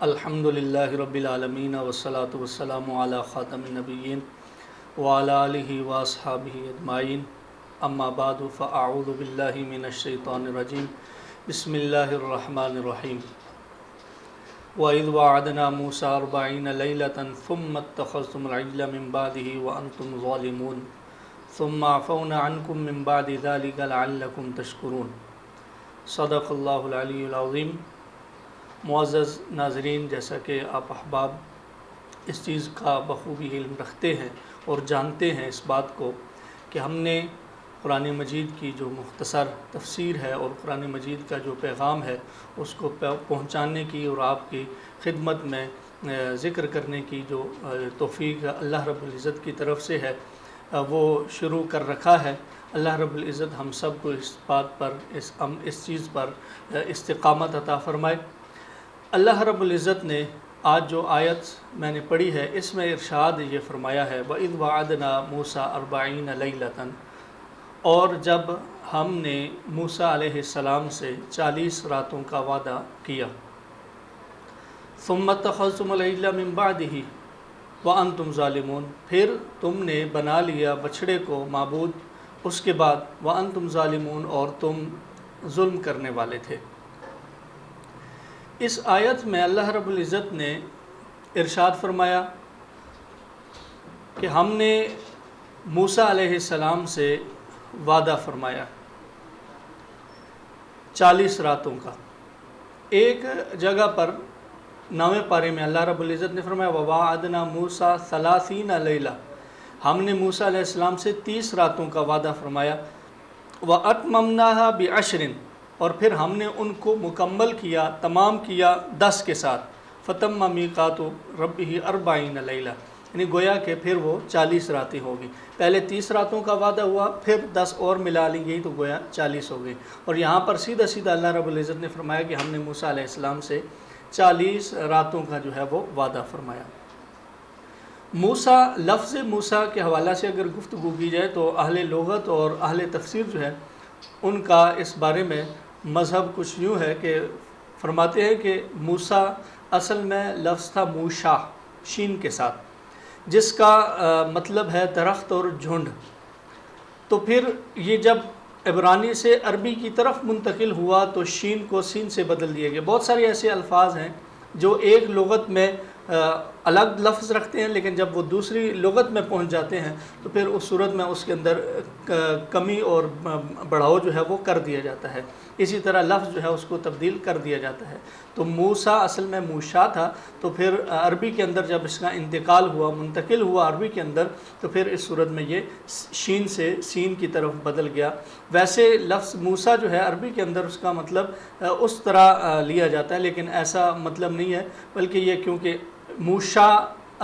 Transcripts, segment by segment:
الحمدللہ رب العالمین والصلاة والسلام علی خاتم النبیین وعلی آلہ واصحابہ اجمعین اما بعد فاعوذ باللہ من الشیطان الرجیم بسم اللہ الرحمن الرحیم وَإِذْ وَعَدْنَا مُوسَىٰ 40 لَيْلَةً ثُمَّ اتَّخَذْتُمُ الْعِجْلَ مِن بَعْدِهِ وَأَنْتُمْ ظَالِمُونَ ثُمَّ عَفَوْنَا عَنْكُم مِّن بَعْدِ ذَلِكَ لَعَلَّكُمْ تَشْكُرُونَ صدق اللہ العلی العظیم۔ معزز ناظرین، جیسا کہ آپ احباب اس چیز کا بخوبی علم رکھتے ہیں اور جانتے ہیں اس بات کو کہ ہم نے قرآن مجید کی جو مختصر تفسیر ہے اور قرآن مجید کا جو پیغام ہے اس کو پہنچانے کی اور آپ کی خدمت میں ذکر کرنے کی جو توفیق اللہ رب العزت کی طرف سے ہے وہ شروع کر رکھا ہے۔ اللہ رب العزت ہم سب کو اس بات پر اس چیز پر استقامت عطا فرمائے۔ اللہ رب العزت نے آج جو آیت میں نے پڑھی ہے اس میں ارشاد یہ فرمایا ہے وَإِذْ وَعَدْنَا مُوسَىٰ 40 لَيْلَةً، اور جب ہم نے موسیٰ علیہ السلام سے 40 راتوں کا وعدہ کیا۔ ثُمَّ اتَّخَذْتُمُ الْعِجْلَ مِن بَعْدِهِ وَأَنْتُمْ ظَالِمُونَ، پھر تم نے بنا لیا بچھڑے کو معبود اس کے بعد وَأَنْتُمْ ظَالِمُونَ، اور تم ظلم کرنے والے تھے۔ اس آیت میں اللہ رب العزت نے ارشاد فرمایا کہ ہم نے موسیٰ علیہ السلام سے وعدہ فرمایا 40 راتوں کا۔ ایک جگہ پر 9ویں پارے میں اللہ رب العزت نے فرمایا وَوَعَدْنَا مُوسَىٰ 30 لَيْلَةً، ہم نے موسیٰ علیہ السلام سے 30 راتوں کا وعدہ فرمایا۔ وَأَتْمَمْنَاهَا بِعَشْرٍ، اور پھر ہم نے ان کو مکمل کیا، تمام کیا 10 کے ساتھ۔ فَتَمَّ مِيقَاتُ رَبِّهِ 40 لَيْلَةً، یعنی گویا کہ پھر وہ 40 راتیں ہوگی۔ پہلے 30 راتوں کا وعدہ ہوا، پھر 10 اور ملا لی گئی تو گویا 40 ہو گئی۔ اور یہاں پر سیدھا سیدھا اللہ رب العزت نے فرمایا کہ ہم نے موسیٰ علیہ السلام سے 40 راتوں کا جو ہے وہ وعدہ فرمایا۔ موسیٰ، لفظ موسیٰ کے حوالہ سے اگر گفتگو کی جائے تو اہل لغت اور اہل تفسیر جو ہے ان کا اس بارے میں مذہب کچھ یوں ہے کہ فرماتے ہیں کہ موسیٰ اصل میں لفظ تھا موشا، شین کے ساتھ، جس کا مطلب ہے درخت اور جھنڈ۔ تو پھر یہ جب عبرانی سے عربی کی طرف منتقل ہوا تو شین کو سین سے بدل دیا گیا۔ بہت سارے ایسے الفاظ ہیں جو ایک لغت میں الگ لفظ رکھتے ہیں، لیکن جب وہ دوسری لغت میں پہنچ جاتے ہیں تو پھر اس صورت میں اس کے اندر کمی اور بڑھاؤ جو ہے وہ کر دیا جاتا ہے۔ اسی طرح لفظ جو ہے اس کو تبدیل کر دیا جاتا ہے۔ تو موسیٰ اصل میں موشا تھا، تو پھر عربی کے اندر جب اس کا انتقال ہوا، منتقل ہوا عربی کے اندر، تو پھر اس صورت میں یہ شین سے سین کی طرف بدل گیا۔ ویسے لفظ موسیٰ جو ہے عربی کے اندر اس کا مطلب اس طرح لیا جاتا ہے، لیکن ایسا مطلب نہیں ہے، بلکہ یہ کیونکہ موشا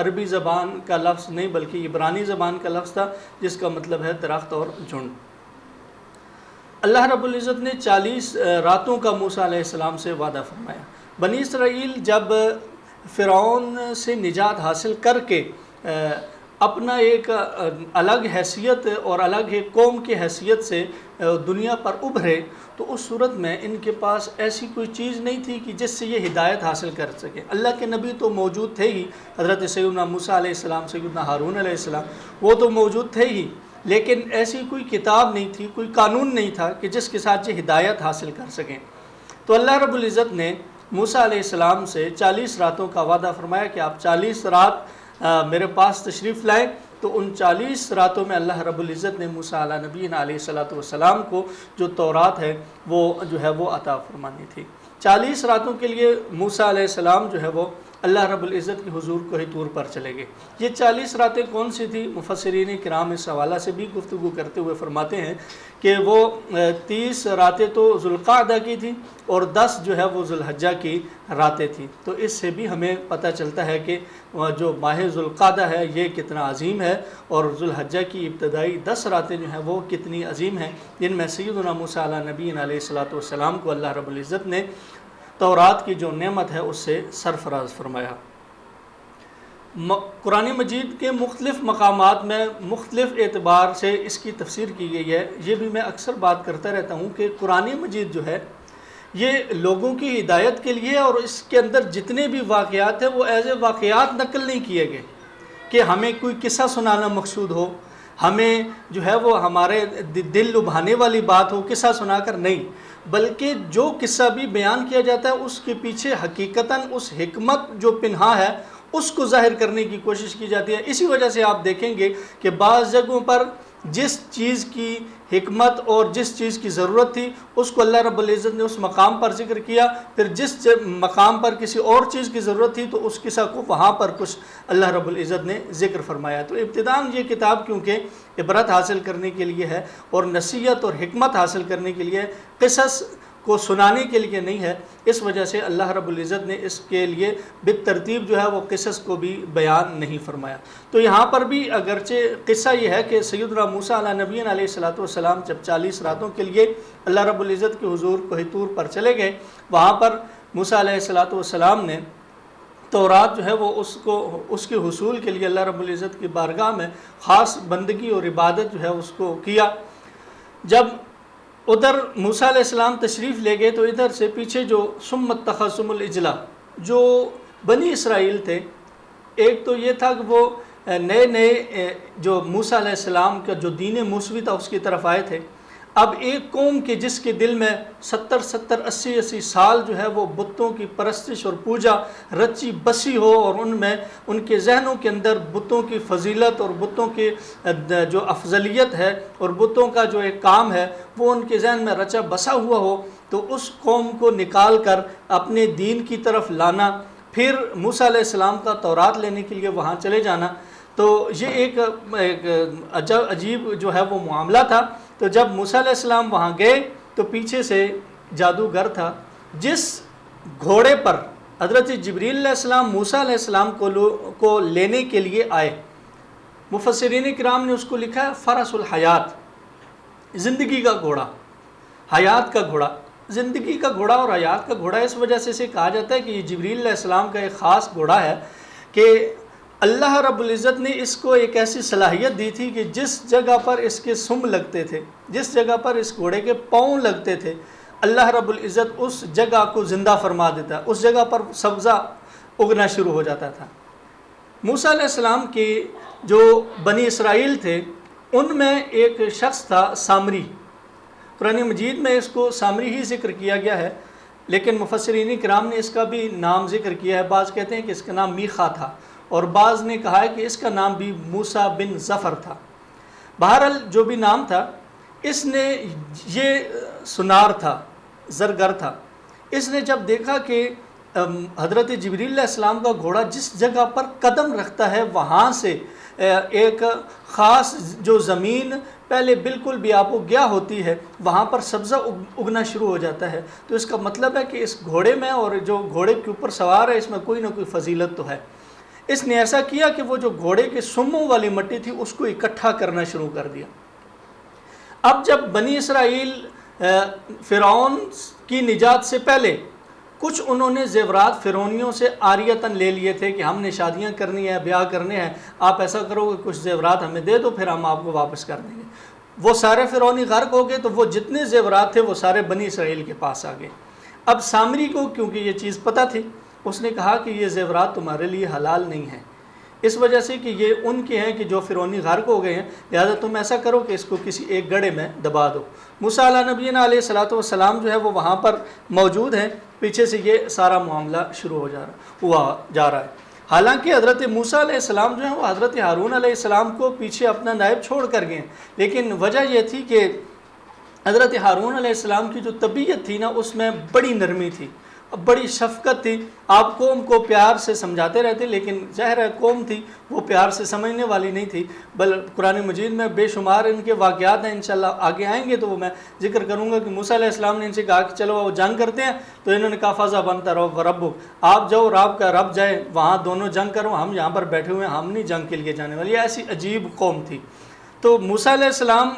عربی زبان کا لفظ نہیں بلکہ عبرانی زبان کا لفظ تھا، جس کا مطلب ہے درخت اور جھنڈ۔ اللہ رب العزت نے 40 راتوں کا موسیٰ علیہ السلام سے وعدہ فرمایا۔ بنی اسرائیل جب فرعون سے نجات حاصل کر کے اپنا ایک الگ حیثیت اور الگ ایک قوم کی حیثیت سے دنیا پر ابھرے تو اس صورت میں ان کے پاس ایسی کوئی چیز نہیں تھی کہ جس سے یہ ہدایت حاصل کر سکے۔ اللہ کے نبی تو موجود تھے ہی، حضرت سیدنا موسیٰ علیہ السلام، سیدنا ہارون علیہ السلام، وہ تو موجود تھے ہی، لیکن ایسی کوئی کتاب نہیں تھی، کوئی قانون نہیں تھا کہ جس کے ساتھ یہ ہدایت حاصل کر سکیں۔ تو اللہ رب العزت نے موسیٰ علیہ السلام سے 40 راتوں کا وعدہ فرمایا کہ آپ 40 رات میرے پاس تشریف لائیں۔ تو ان 40 راتوں میں اللہ رب العزت نے موسیٰ علیہ نبینا علیہ السلام کو جو تورات ہے وہ جو ہے وہ عطا فرمانی تھی۔ 40 راتوں کے لیے موسیٰ علیہ السلام جو ہے وہ اللہ رب العزت کی حضور کوہ طور پر چلے گئے۔ یہ 40 راتیں کون سی تھی؟ مفسرین کرام اس حوالہ سے بھی گفتگو کرتے ہوئے فرماتے ہیں کہ وہ 30 راتیں تو ذوالقعدہ کی تھیں اور 10 جو ہے وہ ذوالحجہ کی راتیں تھیں۔ تو اس سے بھی ہمیں پتہ چلتا ہے کہ جو ماہ ذوالقعدہ ہے یہ کتنا عظیم ہے، اور ذوالحجہ کی ابتدائی 10 راتیں جو ہیں وہ کتنی عظیم ہیں، جن میں سیدنا موسیٰ علیہ نبینا علیہ السلام کو اللہ رب العزت نے تورات کی جو نعمت ہے اس سے سرفراز فرمایا۔ قرآن مجید کے مختلف مقامات میں مختلف اعتبار سے اس کی تفسیر کی گئی ہے۔ یہ بھی میں اکثر بات کرتا رہتا ہوں کہ قرآن مجید جو ہے یہ لوگوں کی ہدایت کے لیے، اور اس کے اندر جتنے بھی واقعات ہیں وہ ایز اے واقعات نقل نہیں کیے گئے کہ ہمیں کوئی قصہ سنانا مقصود ہو، ہمیں جو ہے وہ ہمارے دل لبھانے والی بات ہو قصہ سنا کر، نہیں، بلکہ جو قصہ بھی بیان کیا جاتا ہے اس کے پیچھے حقیقتاً اس حکمت جو پنہا ہے اس کو ظاہر کرنے کی کوشش کی جاتی ہے۔ اسی وجہ سے آپ دیکھیں گے کہ بعض جگہوں پر جس چیز کی حکمت اور جس چیز کی ضرورت تھی اس کو اللہ رب العزت نے اس مقام پر ذکر کیا، پھر جس مقام پر کسی اور چیز کی ضرورت تھی تو اس قصہ کو وہاں پر کچھ اللہ رب العزت نے ذکر فرمایا۔ تو ابتداءً یہ کتاب کیونکہ عبرت حاصل کرنے کے لیے ہے اور نصیحت اور حکمت حاصل کرنے کے لیے، قصص کو سنانے کے لیے نہیں ہے، اس وجہ سے اللہ رب العزت نے اس کے لیے بالترتیب جو ہے وہ قصص کو بھی بیان نہیں فرمایا۔ تو یہاں پر بھی اگرچہ قصہ یہ ہے کہ سیدنا موسیٰ علیہ نبی علیہ السلام جب 40 راتوں کے لیے اللہ رب العزت کے حضور کوہ طور پر چلے گئے، وہاں پر موسیٰ علیہ السلام نے تورات جو ہے وہ اس کے حصول کے لیے اللہ رب العزت کی بارگاہ میں خاص بندگی اور عبادت جو ہے اس کو کیا۔ جب ادھر موسیٰ علیہ السلام تشریف لے گئے تو ادھر سے پیچھے جو ثم اتخذتم العجل، جو بنی اسرائیل تھے، ایک تو یہ تھا کہ وہ نئے جو موسیٰ علیہ السلام کا جو دین موسوی تھا اس کی طرف آئے تھے۔ اب ایک قوم کے جس کے دل میں 70 80 سال جو ہے وہ بتوں کی پرستش اور پوجا رچی بسی ہو، اور ان میں ان کے ذہنوں کے اندر بتوں کی فضیلت اور بتوں کی جو افضلیت ہے اور بتوں کا جو ایک کام ہے وہ ان کے ذہن میں رچا بسا ہوا ہو، تو اس قوم کو نکال کر اپنے دین کی طرف لانا، پھر موسیٰ علیہ السلام کا تورات لینے کے لیے وہاں چلے جانا، تو یہ ایک عجیب جو ہے وہ معاملہ تھا۔ تو جب موسیٰ علیہ السلام وہاں گئے تو پیچھے سے جادوگر تھا، جس گھوڑے پر حضرت جبریل علیہ السلام موسیٰ علیہ السلام کو لینے کے لیے آئے، مفسرین کرام نے اس کو لکھا ہے فرس الحیات، زندگی کا گھوڑا، حیات کا گھوڑا، زندگی کا گھوڑا اور حیات کا گھوڑا۔ اس وجہ سے اسے کہا جاتا ہے کہ یہ جبریل علیہ السلام کا ایک خاص گھوڑا ہے کہ اللہ رب العزت نے اس کو ایک ایسی صلاحیت دی تھی کہ جس جگہ پر اس کے سم لگتے تھے، جس جگہ پر اس گھوڑے کے پاؤں لگتے تھے، اللہ رب العزت اس جگہ کو زندہ فرما دیتا، اس جگہ پر سبزہ اگنا شروع ہو جاتا تھا۔ موسیٰ علیہ السلام کے جو بنی اسرائیل تھے ان میں ایک شخص تھا سامری، قرآن مجید میں اس کو سامری ہی ذکر کیا گیا ہے، لیکن مفسرین کرام نے اس کا بھی نام ذکر کیا ہے۔ بعض کہتے ہیں کہ اس کا نام میخا تھا، اور بعض نے کہا ہے کہ اس کا نام بھی موسیٰ بن ظفر تھا۔ بہرحال جو بھی نام تھا، اس نے یہ سنار تھا، زرگر تھا، اس نے جب دیکھا کہ حضرت جبریل علیہ السلام کا گھوڑا جس جگہ پر قدم رکھتا ہے وہاں سے ایک خاص جو زمین پہلے بالکل بھی آپ کو گیا ہوتی ہے وہاں پر سبزہ اگنا شروع ہو جاتا ہے، تو اس کا مطلب ہے کہ اس گھوڑے میں اور جو گھوڑے کے اوپر سوار ہے اس میں کوئی نہ کوئی فضیلت تو ہے۔ اس نے ایسا کیا کہ وہ جو گھوڑے کے سموں والی مٹی تھی اس کو اکٹھا کرنا شروع کر دیا۔ اب جب بنی اسرائیل فرعون کی نجات سے پہلے کچھ انہوں نے زیورات فرعونیوں سے عاریتاً لے لیے تھے کہ ہم نے شادیاں کرنی ہے، بیاہ کرنے ہیں، آپ ایسا کرو کہ کچھ زیورات ہمیں دے دو، پھر ہم آپ کو واپس کر دیں گے۔ وہ سارے فرعونی غرق ہو گئے تو وہ جتنے زیورات تھے وہ سارے بنی اسرائیل کے پاس آ گئے۔ اب سامری کو کیونکہ یہ چیز پتہ تھی، اس نے کہا کہ یہ زیورات تمہارے لیے حلال نہیں ہیں، اس وجہ سے کہ یہ ان کے ہیں کہ جو فرعونی غرق ہو گئے ہیں، لہذا تم ایسا کرو کہ اس کو کسی ایک گڑھے میں دبا دو۔ موسیٰ علیہ نبی علیہ السلام جو ہے وہ وہاں پر موجود ہیں، پیچھے سے یہ سارا معاملہ شروع ہوا جا رہا ہے۔ حالانکہ حضرت موسیٰ علیہ السلام جو ہیں وہ حضرت ہارون علیہ السلام کو پیچھے اپنا نائب چھوڑ کر گئے، لیکن وجہ یہ تھی کہ حضرت ہارون علیہ السلام کی جو طبیعت تھی نا اس میں بڑی نرمی تھی، بڑی شفقت تھی، آپ قوم کو پیار سے سمجھاتے رہتے، لیکن ظاہر ہے قوم تھی وہ پیار سے سمجھنے والی نہیں تھی، قرآن مجید میں بے شمار ان کے واقعات ہیں، انشاءاللہ آگے آئیں گے تو وہ میں ذکر کروں گا کہ موسیٰ علیہ السلام نے ان سے کہا کہ چلو وہ جنگ کرتے ہیں، تو انہوں نے کہا فضا بنتا رہو ربک، آپ جاؤ اور آپ کا رب جائے وہاں دونوں جنگ کرو، ہم یہاں پر بیٹھے ہوئے ہیں، ہم نہیں جنگ کے لیے جانے والی۔ ایسی عجیب قوم تھی۔ تو موسیٰ علیہ السلام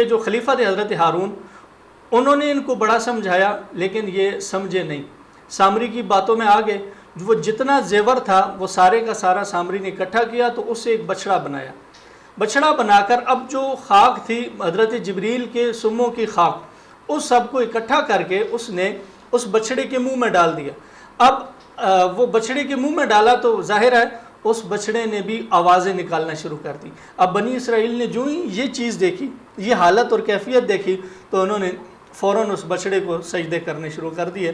جو خلیفہ تھے حضرت ہارون، انہوں نے ان کو بڑا سمجھایا لیکن یہ سمجھے نہیں، سامری کی باتوں میں آ گئے۔ وہ جتنا زیور تھا وہ سارے کا سارا سامری نے اکٹھا کیا، تو اس سے ایک بچڑا بنایا، بچڑا بنا کر اب جو خاک تھی حضرت جبریل کے سموں کی خاک، اس سب کو اکٹھا کر کے اس نے اس بچھڑے کے منہ میں ڈال دیا۔ اب وہ بچھڑے کے منہ میں ڈالا تو ظاہر ہے اس بچھڑے نے بھی آوازیں نکالنا شروع کر دی۔ اب بنی اسرائیل نے جو ہی یہ چیز دیکھی، یہ حالت اور کیفیت دیکھی، تو انہوں نے فوراً اس بچھڑے کو سجدے کرنے شروع کر دیے،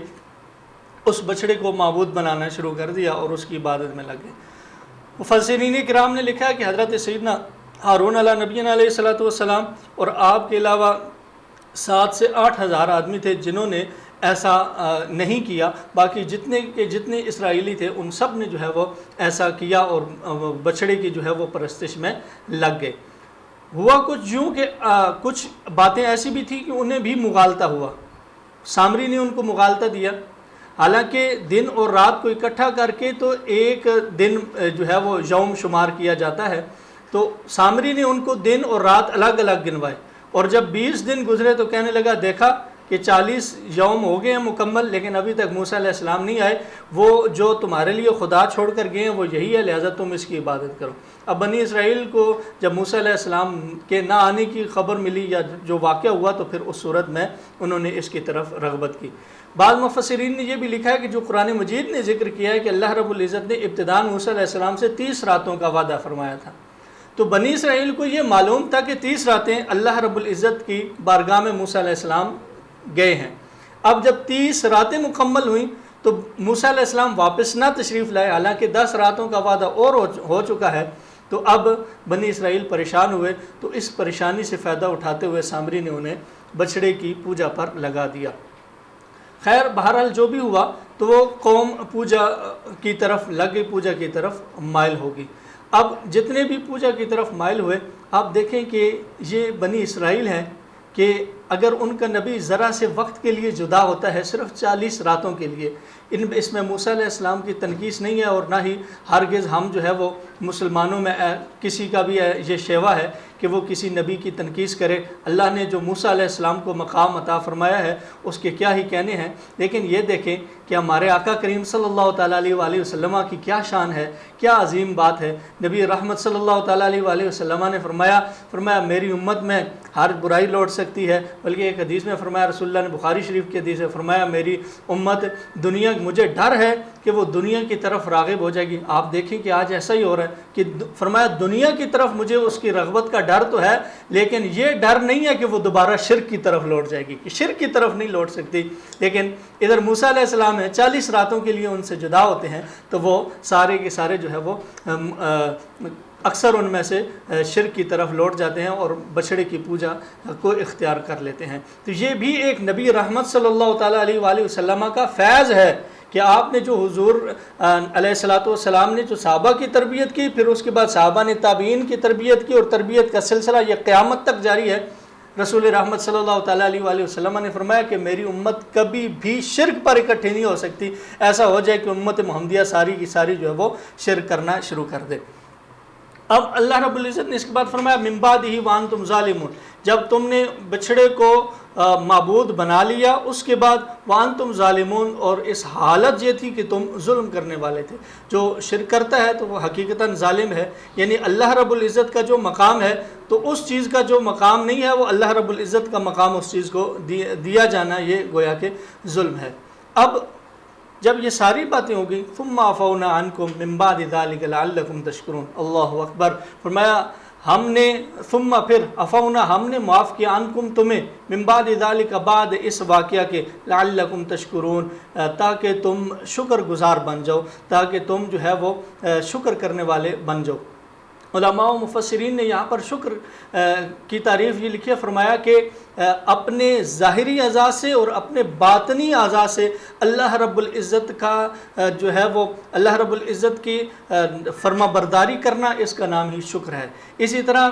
اس بچھڑے کو معبود بنانا شروع کر دیا اور اس کی عبادت میں لگ گئے۔ مفسرین کرام نے لکھا ہے کہ حضرت سیدنا ہارون علیہ نبینا علیہ الصلوۃ والسلام اور آپ کے علاوہ 7 سے 8 ہزار آدمی تھے جنہوں نے ایسا نہیں کیا، باقی جتنے اسرائیلی تھے ان سب نے جو ہے وہ ایسا کیا اور بچھڑے کی جو ہے وہ پرستش میں لگ گئے۔ ہوا کچھ یوں کہ کچھ باتیں ایسی بھی تھیں کہ انہیں بھی مغالطہ ہوا، سامری نے ان کو مغالطہ دیا، حالانکہ دن اور رات کو اکٹھا کر کے تو ایک دن جو ہے وہ یوم شمار کیا جاتا ہے، تو سامری نے ان کو دن اور رات الگ الگ گنوائے، اور جب 20 دن گزرے تو کہنے لگا دیکھا کہ 40 یوم ہو گئے ہیں مکمل، لیکن ابھی تک موسیٰ علیہ السلام نہیں آئے، وہ جو تمہارے لیے خدا چھوڑ کر گئے ہیں وہ یہی ہے، لہٰذا تم اس کی عبادت کرو۔ اب بنی اسرائیل کو جب موسیٰ علیہ السلام کے نہ آنے کی خبر ملی یا جو واقعہ ہوا تو پھر اس صورت میں انہوں نے اس کی طرف رغبت کی۔ بعض مفسرین نے یہ بھی لکھا ہے کہ جو قرآن مجید نے ذکر کیا ہے کہ اللہ رب العزت نے ابتداء موسیٰ علیہ السلام سے 30 راتوں کا وعدہ فرمایا تھا، تو بنی اسرائیل کو یہ معلوم تھا کہ 30 راتیں اللہ رب العزت کی بارگاہ میں موسیٰ علیہ السلام گئے ہیں۔ اب جب 30 راتیں مکمل ہوئیں تو موسیٰ علیہ السلام واپس نہ تشریف لائے، حالانکہ 10 راتوں کا وعدہ اور ہو چکا ہے، تو اب بنی اسرائیل پریشان ہوئے، تو اس پریشانی سے فائدہ اٹھاتے ہوئے سامری نے انہیں بچھڑے کی پوجا پر لگا دیا۔ خیر بہرحال جو بھی ہوا تو وہ قوم پوجا کی طرف لگ گئی، پوجا کی طرف مائل ہوگی۔ اب جتنے بھی پوجا کی طرف مائل ہوئے، آپ دیکھیں کہ یہ بنی اسرائیل ہیں کہ اگر ان کا نبی ذرا سے وقت کے لیے جدا ہوتا ہے، صرف 40 راتوں کے لیے، اس میں موسیٰ علیہ السلام کی تنقیص نہیں ہے، اور نہ ہی ہرگز ہم جو ہے وہ مسلمانوں میں کسی کا بھی یہ شیوا ہے کہ وہ کسی نبی کی تنقیص کرے۔ اللہ نے جو موسیٰ علیہ السلام کو مقام عطا فرمایا ہے اس کے کیا ہی کہنے ہیں، لیکن یہ دیکھیں کہ ہمارے آقا کریم صلی اللہ تعالیٰ علیہ وآلہ وسلم کی کیا شان ہے، کیا عظیم بات ہے۔ نبی رحمت صلی اللہ تعالیٰ علیہ وآلہ وسلم نے فرمایا میری امت میں ہر برائی لوٹ سکتی ہے، بلکہ ایک حدیث میں فرمایا، رسول اللہ نے بخاری شریف کی حدیث میں فرمایا میری امت دنیا، مجھے ڈر ہے کہ وہ دنیا کی طرف راغب ہو جائے گی۔ آپ دیکھیں کہ آج ایسا ہی ہو رہا ہے کہ فرمایا دنیا کی طرف مجھے اس کی رغبت کا ڈر تو ہے، لیکن یہ ڈر نہیں ہے کہ وہ دوبارہ شرک کی طرف لوٹ جائے گی، کہ شرک کی طرف نہیں لوٹ سکتی۔ لیکن ادھر موسیٰ علیہ السلام ہے، 40 راتوں کے لیے ان سے جدا ہوتے ہیں، تو وہ سارے کے سارے جو ہے وہ اکثر ان میں سے شرک کی طرف لوٹ جاتے ہیں اور بچھڑے کی پوجا کو اختیار کر لیتے ہیں۔ تو یہ بھی ایک نبی رحمت صلی اللہ تعالیٰ علیہ وآلہ وسلم کا فیض ہے کہ آپ نے جو حضور علیہ الصلوۃ والسلام نے جو صحابہ کی تربیت کی، پھر اس کے بعد صحابہ نے تابعین کی تربیت کی، اور تربیت کا سلسلہ یہ قیامت تک جاری ہے۔ رسول رحمت صلی اللہ تعالیٰ علیہ وآلہ وسلم نے فرمایا کہ میری امت کبھی بھی شرک پر اکٹھے نہیں ہو سکتی، ایسا ہو جائے کہ امت محمدیہ ساری کی ساری جو ہے وہ شرک کرنا شروع کر دے۔ اب اللہ رب العزت نے اس کے بعد فرمایا من بعدہ وانتم ظالمون، جب تم نے بچھڑے کو معبود بنا لیا، اس کے بعد وانتم ظالمون، اور اس حالت یہ تھی کہ تم ظلم کرنے والے تھے۔ جو شرک کرتا ہے تو وہ حقیقتاً ظالم ہے، یعنی اللہ رب العزت کا جو مقام ہے تو اس چیز کا جو مقام نہیں ہے وہ اللہ رب العزت کا مقام اس چیز کو دیا جانا، یہ گویا کہ ظلم ہے۔ اب جب یہ ساری باتیں ہو گئی، ثم عفونا عنکم من بعد ذلک لعلکم تشکرون، اللہ اکبر، فرمایا ہم نے ثم پھر عفونا ہم نے معاف کیا عنکم تمہیں من بعد ذلک بعد اس واقعہ کے لعلکم تشکرون تاکہ تم شکر گزار بن جاؤ، تاکہ تم جو ہے وہ شکر کرنے والے بن جاؤ۔ علماء و مفسرین نے یہاں پر شکر کی تعریف یہ لکھی ہے، فرمایا کہ اپنے ظاہری اعضاء سے اور اپنے باطنی اعضاء سے اللہ رب العزت کا جو ہے وہ اللہ رب العزت کی فرما برداری کرنا، اس کا نام ہی شکر ہے۔ اسی طرح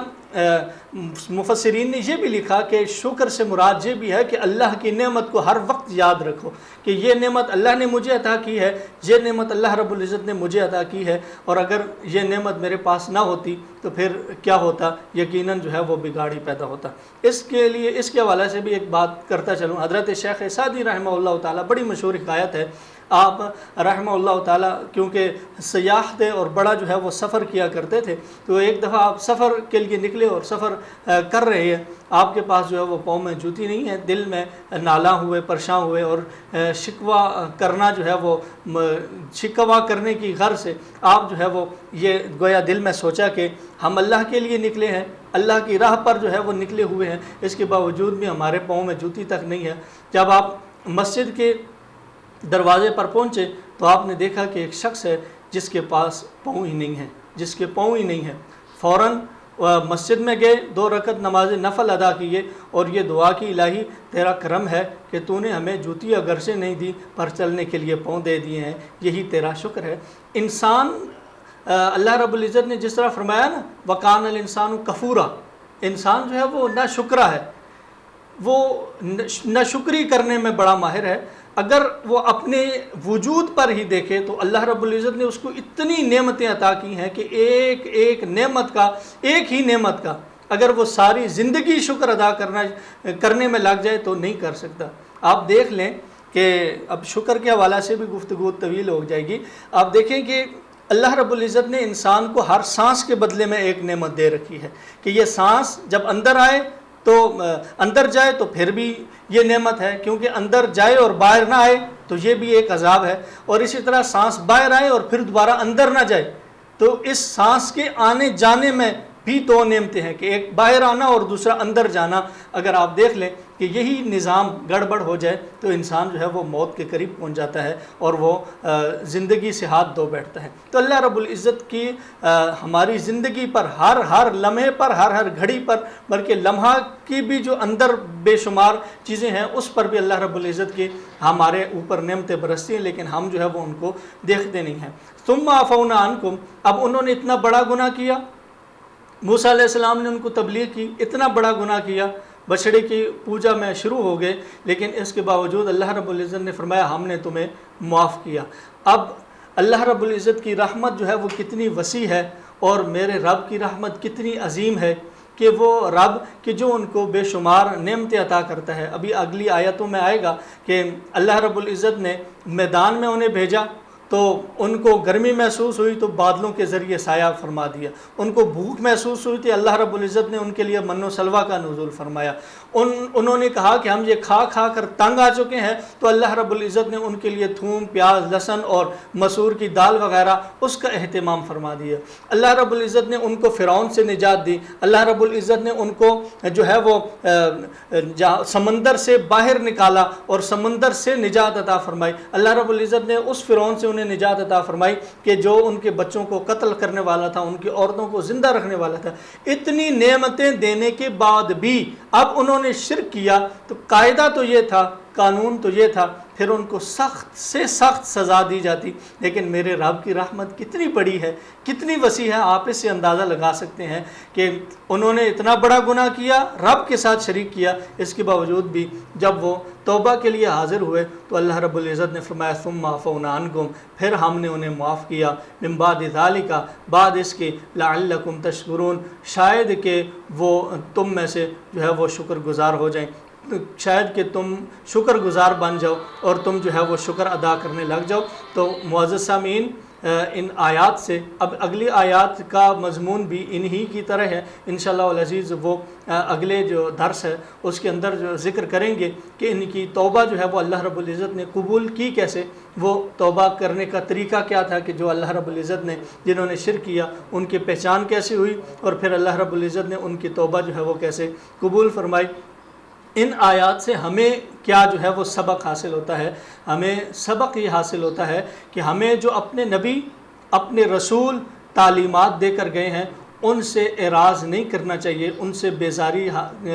مفسرین نے یہ بھی لکھا کہ شکر سے مراد یہ بھی ہے کہ اللہ کی نعمت کو ہر وقت یاد رکھو کہ یہ نعمت اللہ نے مجھے عطا کی ہے، یہ نعمت اللہ رب العزت نے مجھے عطا کی ہے، اور اگر یہ نعمت میرے پاس نہ ہوتی تو پھر کیا ہوتا، یقیناً جو ہے وہ بگاڑی پیدا ہوتا۔ اس کے حوالے سے بھی ایک بات کرتا چلوں، حضرت شیخ سعدی رحمہ اللہ تعالیٰ، بڑی مشہور حکایت ہے، آپ رحمہ اللہ تعالیٰ کیونکہ سیاح تھے اور بڑا جو ہے وہ سفر کیا کرتے تھے، تو ایک دفعہ آپ سفر کے لیے نکلے اور سفر کر رہے ہیں، آپ کے پاس جو ہے وہ پاؤں میں جوتی نہیں ہے، دل میں نالاں ہوئے، پریشان ہوئے، اور شکوہ کرنا جو ہے وہ شکوہ کرنے کی غرض سے آپ جو ہے وہ یہ گویا دل میں سوچا کہ ہم اللہ کے لیے نکلے ہیں، اللہ کی راہ پر جو ہے وہ نکلے ہوئے ہیں، اس کے باوجود بھی ہمارے پاؤں میں جوتی تک نہیں ہے۔ جب آپ مسجد کے دروازے پر پہنچے تو آپ نے دیکھا کہ ایک شخص ہے جس کے پاس پاؤں ہی نہیں ہے، جس کے پاؤں ہی نہیں ہے۔ فوراً مسجد میں گئے، 2 رکعت نماز نفل ادا کیے اور یہ دعا کی، الہی تیرا کرم ہے کہ تو نے ہمیں جوتی اگرچہ نہیں دی پر چلنے کے لیے پاؤں دے دیے ہیں، یہی تیرا شکر ہے۔ انسان اللہ رب العزت نے جس طرح فرمایا نا وَقَانَ الْإِنسَانُ کفورا، انسان جو ہے وہ نا شکرہ ہے، وہ ناشکری کرنے میں بڑا ماہر ہے۔ اگر وہ اپنے وجود پر ہی دیکھے تو اللہ رب العزت نے اس کو اتنی نعمتیں عطا کی ہیں کہ ایک ایک نعمت کا، ایک ہی نعمت کا اگر وہ ساری زندگی شکر ادا کرنے میں لگ جائے تو نہیں کر سکتا۔ آپ دیکھ لیں کہ اب شکر کے حوالے سے بھی گفتگو طویل ہو جائے گی۔ آپ دیکھیں کہ اللہ رب العزت نے انسان کو ہر سانس کے بدلے میں ایک نعمت دے رکھی ہے کہ یہ سانس جب اندر آئے تو اندر جائے تو پھر بھی یہ نعمت ہے، کیونکہ اندر جائے اور باہر نہ آئے تو یہ بھی ایک عذاب ہے، اور اسی طرح سانس باہر آئے اور پھر دوبارہ اندر نہ جائے تو اس سانس کے آنے جانے میں بھی 2 نعمتیں ہیں کہ ایک باہر آنا اور دوسرا اندر جانا۔ اگر آپ دیکھ لیں کہ یہی نظام گڑبڑ ہو جائے تو انسان جو ہے وہ موت کے قریب پہنچ جاتا ہے اور وہ زندگی سے ہاتھ دھو بیٹھتا ہے۔ تو اللہ رب العزت کی ہماری زندگی پر ہر لمحے پر، ہر گھڑی پر، بلکہ لمحہ کی بھی جو اندر بے شمار چیزیں ہیں اس پر بھی اللہ رب العزت کی ہمارے اوپر نعمتیں برستی ہیں، لیکن ہم جو ہے وہ ان کو دیکھتے نہیں ہیں۔ ثم عفونا عنکم، اب انہوں نے اتنا بڑا گناہ کیا، موسیٰ علیہ السلام نے ان کو تبلیغ کی، اتنا بڑا گناہ کیا، بچڑے کی پوجا میں شروع ہو گئے، لیکن اس کے باوجود اللہ رب العزت نے فرمایا ہم نے تمہیں معاف کیا۔ اب اللہ رب العزت کی رحمت جو ہے وہ کتنی وسیع ہے اور میرے رب کی رحمت کتنی عظیم ہے کہ وہ رب کہ جو ان کو بے شمار نعمتیں عطا کرتا ہے۔ ابھی اگلی آیتوں میں آئے گا کہ اللہ رب العزت نے میدان میں انہیں بھیجا تو ان کو گرمی محسوس ہوئی تو بادلوں کے ذریعے سایہ فرما دیا، ان کو بھوک محسوس ہوئی تھی اللہ رب العزت نے ان کے لیے من و سلوہ کا نزول فرمایا، انہوں نے کہا کہ ہم یہ کھا کھا کر تنگ آ چکے ہیں تو اللہ رب العزت نے ان کے لیے تھوم، پیاز، لہسن اور مسور کی دال وغیرہ اس کا اہتمام فرما دیا۔ اللہ رب العزت نے ان کو فرعون سے نجات دی، اللہ رب العزت نے ان کو جو ہے وہ سمندر سے باہر نکالا اور سمندر سے نجات عطا فرمائی۔ اللہ رب العزت نے اس فرعون سے انہیں نجات عطا فرمائی کہ جو ان کے بچوں کو قتل کرنے والا تھا، ان کی عورتوں کو زندہ رکھنے والا تھا۔ اتنی نعمتیں دینے کے بعد بھی اب انہوں نے شرک کیا تو قاعدہ تو یہ تھا، قانون تو یہ تھا، پھر ان کو سخت سے سخت سزا دی جاتی۔ لیکن میرے رب کی رحمت کتنی بڑی ہے، کتنی وسیع ہے، آپ اس سے اندازہ لگا سکتے ہیں کہ انہوں نے اتنا بڑا گناہ کیا، رب کے ساتھ شریک کیا، اس کے باوجود بھی جب وہ توبہ کے لیے حاضر ہوئے تو اللہ رب العزت نے فرمایا ثم عفونا عنکم، پھر ہم نے انہیں معاف کیا، من بعد ذالک، بعد اس کے، لعلکم تشکرون، شاید کہ وہ تم میں سے جو ہے وہ شکر گزار ہو جائیں، شاید کہ تم شکر گزار بن جاؤ اور تم جو ہے وہ شکر ادا کرنے لگ جاؤ۔ تو معزز سامعین، ان آیات سے اب اگلی آیات کا مضمون بھی انہی کی طرح ہے، انشاءاللہ العزیز وہ اگلے جو درس ہے اس کے اندر جو ذکر کریں گے کہ ان کی توبہ جو ہے وہ اللہ رب العزت نے قبول کی کیسے، وہ توبہ کرنے کا طریقہ کیا تھا کہ جو اللہ رب العزت نے جنہوں نے شرک کیا ان کی پہچان کیسے ہوئی، اور پھر اللہ رب العزت نے ان کی توبہ جو ہے وہ کیسے قبول فرمائی۔ ان آیات سے ہمیں کیا جو ہے وہ سبق حاصل ہوتا ہے؟ ہمیں سبق یہ حاصل ہوتا ہے کہ ہمیں جو اپنے نبی، اپنے رسول تعلیمات دے کر گئے ہیں ان سے اعراض نہیں کرنا چاہیے، ان سے بیزاری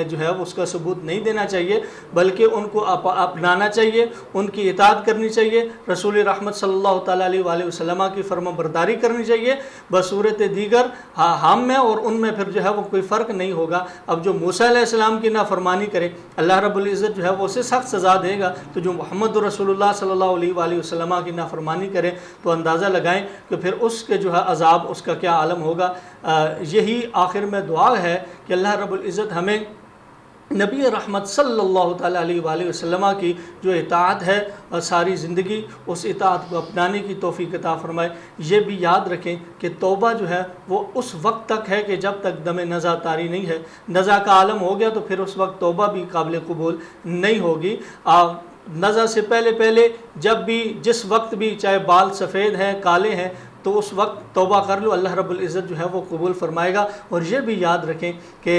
جو ہے اس کا ثبوت نہیں دینا چاہیے، بلکہ ان کو اپنانا چاہیے، ان کی اطاعت کرنی چاہیے، رسول رحمت صلی اللہ تعالیٰ علیہ وآلہ وسلم کی فرما برداری کرنی چاہیے۔ بصورت دیگر ہم میں اور ان میں پھر جو ہے وہ کوئی فرق نہیں ہوگا۔ اب جو موسیٰ علیہ السلام کی نافرمانی کرے اللہ رب العزت جو ہے وہ اسے سخت سزا دے گا، تو جو محمد رسول اللہ صلی اللہ علیہ وآلہ وسلم کی نافرمانی کرے تو اندازہ لگائیں کہ پھر اس کے جو ہے عذاب اس کا کیا عالم ہوگا۔ یہی آخر میں دعا ہے کہ اللہ رب العزت ہمیں نبی رحمت صلی اللہ تعالیٰ علیہ وآلہ وسلم کی جو اطاعت ہے اور ساری زندگی اس اطاعت کو اپنانے کی توفیق عطا فرمائے۔ یہ بھی یاد رکھیں کہ توبہ جو ہے وہ اس وقت تک ہے کہ جب تک دم نزع طاری نہیں ہے۔ نزع کا عالم ہو گیا تو پھر اس وقت توبہ بھی قابل قبول نہیں ہوگی۔ نزع سے پہلے جب بھی جس وقت بھی چاہے بال سفید ہیں کالے ہیں تو اس وقت توبہ کر لو، اللہ رب العزت جو ہے وہ قبول فرمائے گا۔ اور یہ بھی یاد رکھیں کہ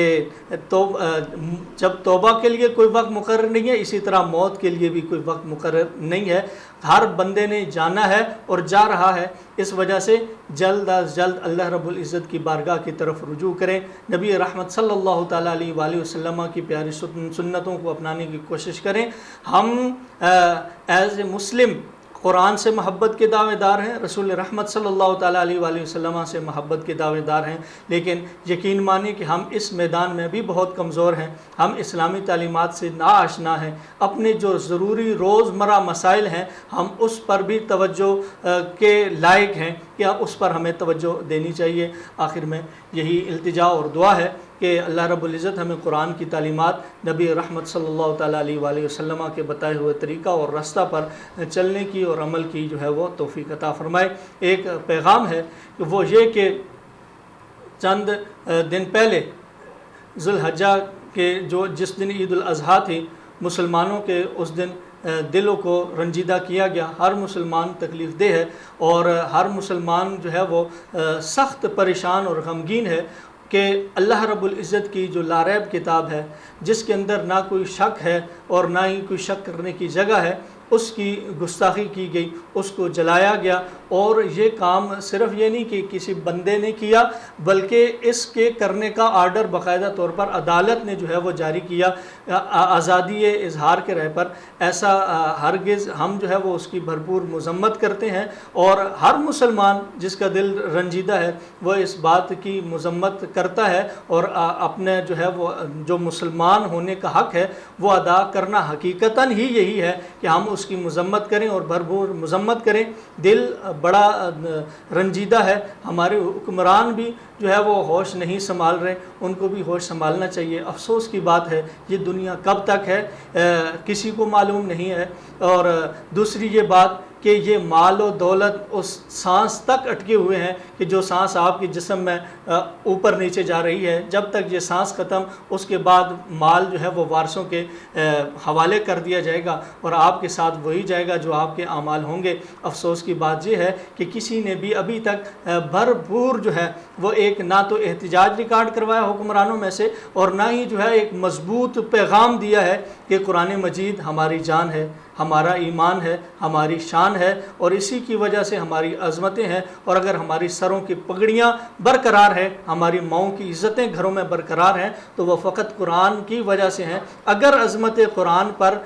جب توبہ کے لیے کوئی وقت مقرر نہیں ہے، اسی طرح موت کے لیے بھی کوئی وقت مقرر نہیں ہے۔ ہر بندے نے جانا ہے اور جا رہا ہے، اس وجہ سے جلد از جلد اللہ رب العزت کی بارگاہ کی طرف رجوع کریں، نبی رحمت صلی اللہ تعالیٰ علیہ وآلہ وسلم کی پیاری سنتوں کو اپنانے کی کوشش کریں۔ ہم ایز اے مسلم قرآن سے محبت کے دعوے دار ہیں، رسول رحمت صلی اللہ تعالیٰ علیہ وآلہ وسلم سے محبت کے دعوے دار ہیں، لیکن یقین مانیں کہ ہم اس میدان میں بھی بہت کمزور ہیں۔ ہم اسلامی تعلیمات سے ناآشنا ہیں، اپنے جو ضروری روزمرہ مسائل ہیں ہم اس پر بھی توجہ کے لائق ہیں کہ اس پر ہمیں توجہ دینی چاہیے۔ آخر میں یہی التجا اور دعا ہے کہ اللہ رب العزت ہمیں قرآن کی تعلیمات، نبی رحمت صلی اللہ تعالیٰ علیہ وآلہ وسلم کے بتائے ہوئے طریقہ اور راستہ پر چلنے کی اور عمل کی جو ہے وہ توفیق عطا فرمائے۔ ایک پیغام ہے کہ وہ یہ کہ چند دن پہلے ذو الحجہ کے جس دن عید الاضحیٰ تھی، مسلمانوں کے اس دن دلوں کو رنجیدہ کیا گیا۔ ہر مسلمان تکلیف دہ ہے اور ہر مسلمان جو ہے وہ سخت پریشان اور غمگین ہے کہ اللہ رب العزت کی جو لاریب کتاب ہے، جس کے اندر نہ کوئی شک ہے اور نہ ہی کوئی شک کرنے کی جگہ ہے، اس کی گستاخی کی گئی، اس کو جلایا گیا۔ اور یہ کام صرف یہ نہیں کہ کسی بندے نے کیا، بلکہ اس کے کرنے کا آرڈر باقاعدہ طور پر عدالت نے جو ہے وہ جاری کیا آزادی اظہار کے رہ پر۔ ایسا ہرگز ہم جو ہے وہ اس کی بھرپور مذمت کرتے ہیں، اور ہر مسلمان جس کا دل رنجیدہ ہے وہ اس بات کی مذمت کرتا ہے اور اپنے جو ہے وہ جو مسلمان ہونے کا حق ہے وہ ادا کرنا حقیقتاً ہی یہی ہے کہ ہم اس کی مذمت کریں اور بھرپور مذمت کریں۔ دل بڑا رنجیدہ ہے، ہمارے حکمران بھی جو ہے وہ ہوش نہیں سنبھال رہے، ان کو بھی ہوش سنبھالنا چاہیے۔ افسوس کی بات ہے یہ دنیا کب تک ہے کسی کو معلوم نہیں ہے۔ اور دوسری یہ بات کہ یہ مال و دولت اس سانس تک اٹکے ہوئے ہیں کہ جو سانس آپ کے جسم میں اوپر نیچے جا رہی ہے، جب تک یہ سانس ختم اس کے بعد مال جو ہے وہ وارثوں کے حوالے کر دیا جائے گا اور آپ کے ساتھ وہی جائے گا جو آپ کے اعمال ہوں گے۔ افسوس کی بات یہ ہے کہ کسی نے بھی ابھی تک بھرپور جو ہے وہ ایک نہ تو احتجاج ریکارڈ کروایا حکمرانوں میں سے، اور نہ ہی جو ہے ایک مضبوط پیغام دیا ہے کہ قرآن مجید ہماری جان ہے، ہمارا ایمان ہے، ہماری شان ہے، اور اسی کی وجہ سے ہماری عظمتیں ہیں۔ اور اگر ہماری سروں کی پگڑیاں برقرار ہیں، ہماری ماؤں کی عزتیں گھروں میں برقرار ہیں تو وہ فقط قرآن کی وجہ سے ہیں۔ اگر عظمت قرآن پر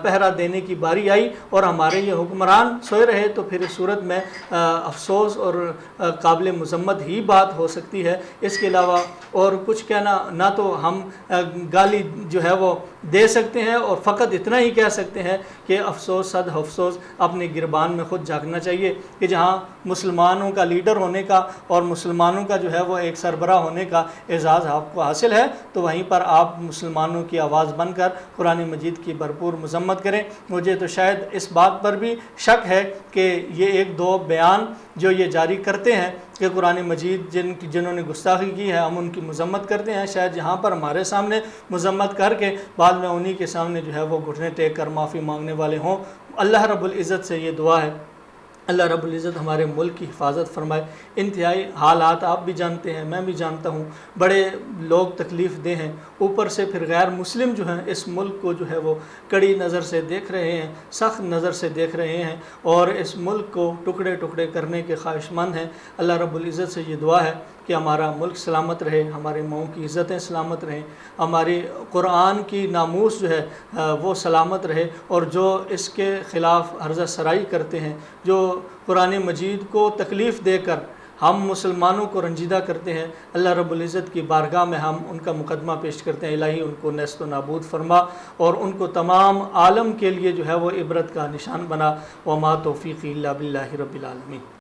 پہرا دینے کی باری آئی اور ہمارے یہ حکمران سوئے رہے تو پھر اس صورت میں افسوس اور قابل مذمت ہی بات ہو سکتی ہے۔ اس کے علاوہ اور کچھ کہنا نہ تو ہم گالی جو ہے وہ دے سکتے ہیں، اور فقط اتنا ہی کہہ سکتے ہیں کہ افسوس صد افسوس، اپنے گربان میں خود جھانکنا چاہیے کہ جہاں مسلمانوں کا لیڈر ہونے کا اور مسلمانوں کا جو ہے وہ ایک سربراہ ہونے کا اعزاز آپ کو حاصل ہے تو وہیں پر آپ مسلمانوں کی آواز بن کر قرآن مجید کی بھرپور مذمت کریں۔ مجھے تو شاید اس بات پر بھی شک ہے کہ یہ ایک دو بیان جو یہ جاری کرتے ہیں کہ قرآن مجید جنہوں نے گستاخی کی ہے ہم ان کی مذمت کرتے ہیں، شاید یہاں پر ہمارے سامنے مذمت کر کے بعد میں انہی کے سامنے جو ہے وہ گھٹنے ٹیک کر معافی مانگنے والے ہوں۔ اللہ رب العزت سے یہ دعا ہے، اللہ رب العزت ہمارے ملک کی حفاظت فرمائے۔ انتہائی حالات آپ بھی جانتے ہیں، میں بھی جانتا ہوں، بڑے لوگ تکلیف دہ ہیں، اوپر سے پھر غیر مسلم جو ہیں اس ملک کو جو ہے وہ کڑی نظر سے دیکھ رہے ہیں، سخت نظر سے دیکھ رہے ہیں اور اس ملک کو ٹکڑے ٹکڑے کرنے کے خواہش مند ہیں۔ اللہ رب العزت سے یہ دعا ہے کہ ہمارا ملک سلامت رہے، ہمارے ماؤں کی عزتیں سلامت رہیں، ہماری قرآن کی ناموس جو ہے وہ سلامت رہے، اور جو اس کے خلاف عرضہ سرائی کرتے ہیں، جو قرآن مجید کو تکلیف دے کر ہم مسلمانوں کو رنجیدہ کرتے ہیں، اللہ رب العزت کی بارگاہ میں ہم ان کا مقدمہ پیش کرتے ہیں، الہی ان کو نیست و نابود فرما اور ان کو تمام عالم کے لیے جو ہے وہ عبرت کا نشان بنا۔ وما توفیقی الا باللہ رب العالمین۔